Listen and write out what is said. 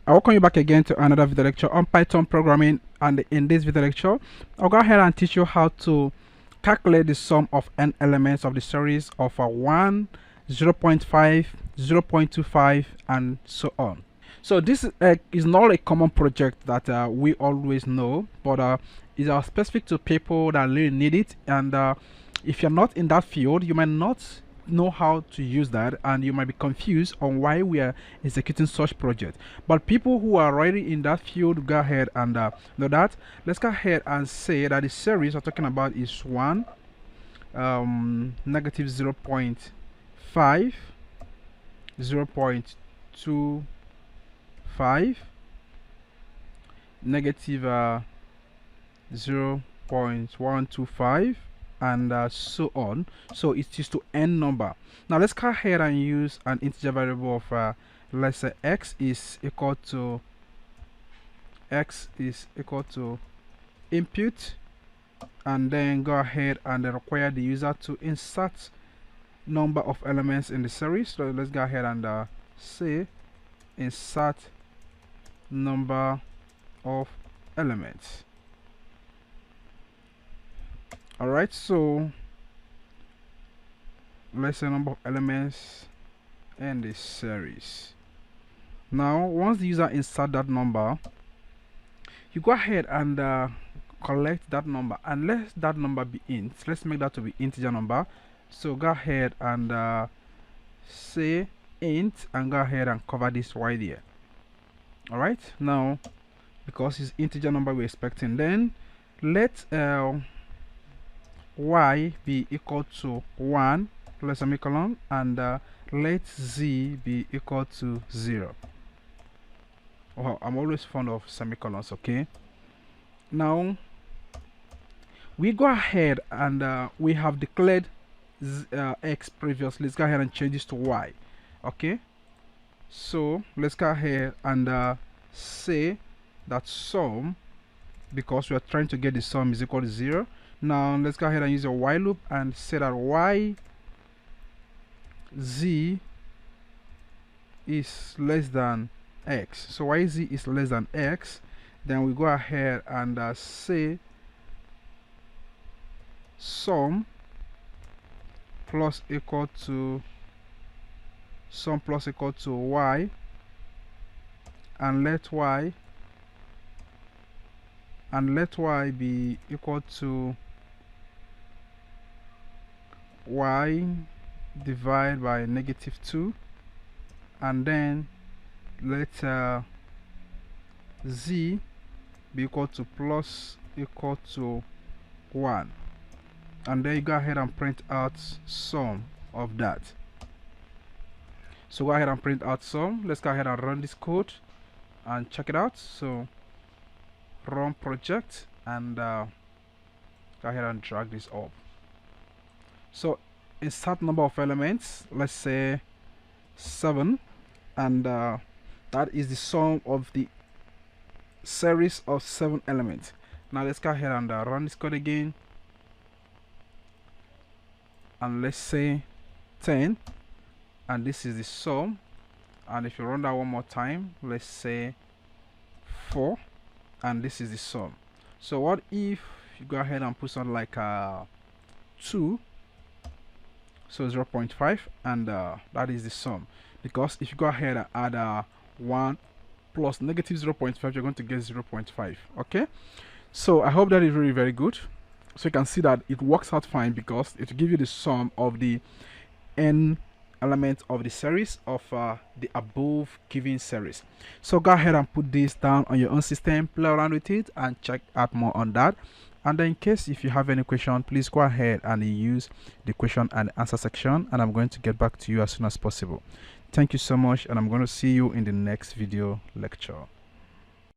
I welcome you back again to another video lecture on Python programming, and in this video lecture I'll go ahead and teach you how to calculate the sum of n elements of the series of 1, 0.5, 0.25 and so on. So this is not a common project that we always know, but it's specific to people that really need it, and if you're not in that field, you might not know how to use that, and you might be confused on why we are executing such project. But people who are already in that field, go ahead and know that. Let's go ahead and say that the series we're talking about is 1, negative 0.5, 0.25, negative 0.125, and so on. So it is to n number. Now let's go ahead and use an integer variable of let's say x is equal to input, and then go ahead and require the user to insert number of elements in the series. So let's go ahead and say insert number of elements. Alright, so let's say number of elements in this series. Now once the user insert that number, you go ahead and collect that number, and let that number be int. Let's make that to be integer number. So go ahead and say int, and go ahead and cover this y there. Alright, now because it's integer number we're expecting, then let y be equal to 1, let's semicolon, and let z be equal to 0. Well, I'm always fond of semicolons. Okay, now we go ahead and we have declared x previously. Let's go ahead and change this to y. Okay, so let's go ahead and say that sum, because we are trying to get the sum, is equal to 0. Now let's go ahead and use a while loop and say that y z is less than x. So y z is less than x. Then we go ahead and say sum plus equal to y, and let y be equal to y divided by negative 2, and then let z be equal to plus equal to 1, and then you go ahead and print out sum of that. So go ahead and print out sum. Let's go ahead and run this code and check it out. So run project, and go ahead and drag this up. So insert number of elements, let's say 7, and that is the sum of the series of 7 elements. Now let's go ahead and run this code again, and let's say 10, and this is the sum. And if you run that one more time, let's say 4, and this is the sum. So what if you go ahead and put something like 2, so 0.5, and that is the sum, because if you go ahead and add 1 plus negative 0.5, you're going to get 0.5. Okay, so I hope that is really very good. So you can see that it works out fine, because it will give you the sum of the n element of the series of the above given series. So go ahead and put this down on your own system, play around with it, and check out more on that. And then in case if you have any question, please go ahead and use the question and answer section, and I'm going to get back to you as soon as possible. Thank you so much, and I'm going to see you in the next video lecture.